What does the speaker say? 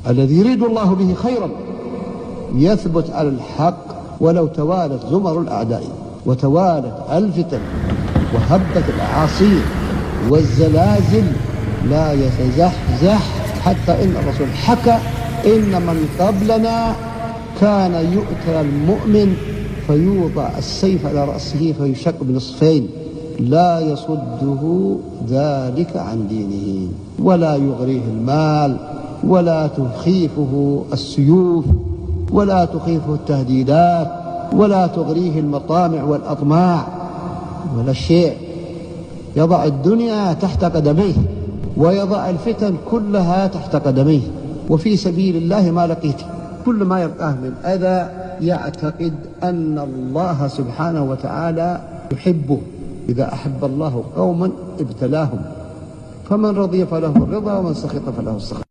الذي يريد الله به خيرا يثبت على الحق ولو توالت زمر الأعداء وتوالت الفتن وهبت الأعاصير والزلازل لا يتزحزح، حتى إن الرسول حكى إن من قبلنا كان يؤتى المؤمن فيوضع السيف على رأسه فيشق بنصفين لا يصده ذلك عن دينه، ولا يغريه المال ولا تخيفه السيوف ولا تخيفه التهديدات ولا تغريه المطامع والأطماع ولا شيء. يضع الدنيا تحت قدميه ويضع الفتن كلها تحت قدميه، وفي سبيل الله ما لقيت. كل ما يلقاه من أذى يعتقد أن الله سبحانه وتعالى يحبه. إذا أحب الله قوما ابتلاهم، فمن رضي فله الرضا ومن سخط فله السخط.